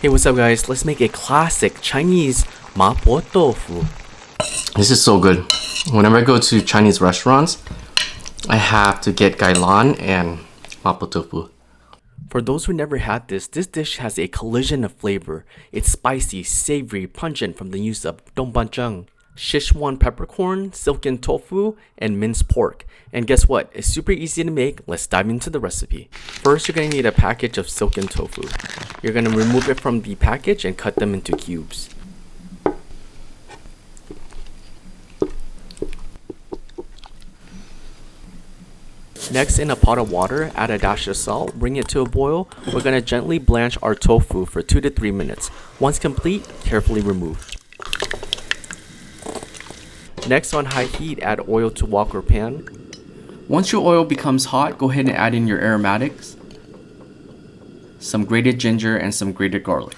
Hey, what's up guys? Let's make a classic Chinese Mapo Tofu. This is so good. Whenever I go to Chinese restaurants, I have to get Gailan and Mapo Tofu. For those who never had this dish has a collision of flavor. It's spicy, savory, pungent from the use of Doubanjiang, Sichuan Peppercorn, Silken tofu, and minced pork. And guess what? It's super easy to make. Let's dive into the recipe. First, you're going to need a package of silken tofu. You're going to remove it from the package and cut them into cubes. Next, in a pot of water, add a dash of salt, bring it to a boil. We're going to gently blanch our tofu for 2 to 3 minutes. Once complete, carefully remove. Next, on high heat, add oil to wok or pan. Once your oil becomes hot, go ahead and add in your aromatics, some grated ginger and some grated garlic.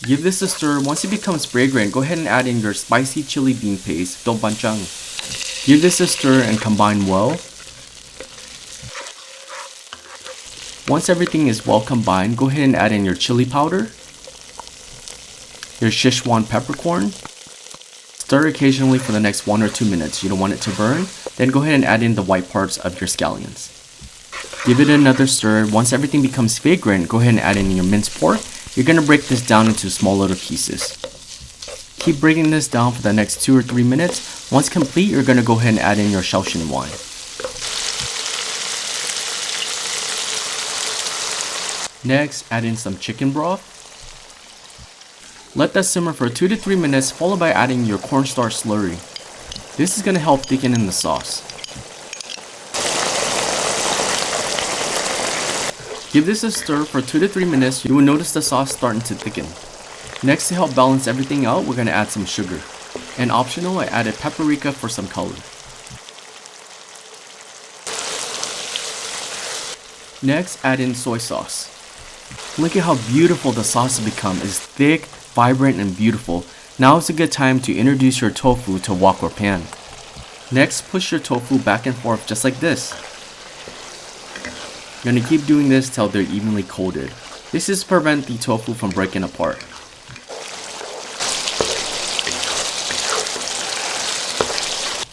Give this a stir. Once it becomes fragrant, go ahead and add in your spicy chili bean paste, Doubanjiang. Give this a stir and combine well. Once everything is well combined, go ahead and add in your chili powder, your Sichuan peppercorn. Stir occasionally for the next 1 or 2 minutes. You don't want it to burn. Then go ahead and add in the white parts of your scallions. Give it another stir. Once everything becomes fragrant, go ahead and add in your minced pork. You're going to break this down into small little pieces. Keep breaking this down for the next 2 or 3 minutes. Once complete, you're going to go ahead and add in your Shaoxing wine. Next, add in some chicken broth. Let that simmer for 2 to 3 minutes, followed by adding your cornstarch slurry. This is going to help thicken in the sauce. Give this a stir for 2 to 3 minutes. You will notice the sauce starting to thicken. Next, to help balance everything out, we're going to add some sugar. And optional, I added paprika for some color. Next, add in soy sauce. Look at how beautiful the sauce has become. It's thick, vibrant, and beautiful. Now is a good time to introduce your tofu to wok or pan. Next, push your tofu back and forth just like this. You're going to keep doing this till they're evenly coated. This is to prevent the tofu from breaking apart.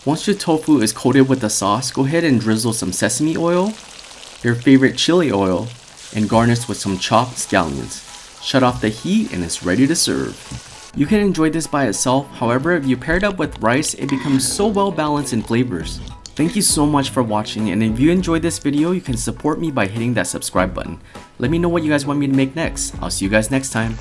Once your tofu is coated with the sauce, go ahead and drizzle some sesame oil, your favorite chili oil, and garnish with some chopped scallions. Shut off the heat and it's ready to serve. You can enjoy this by itself, however if you pair it up with rice, it becomes so well balanced in flavors. Thank you so much for watching, and if you enjoyed this video, you can support me by hitting that subscribe button. Let me know what you guys want me to make next. I'll see you guys next time.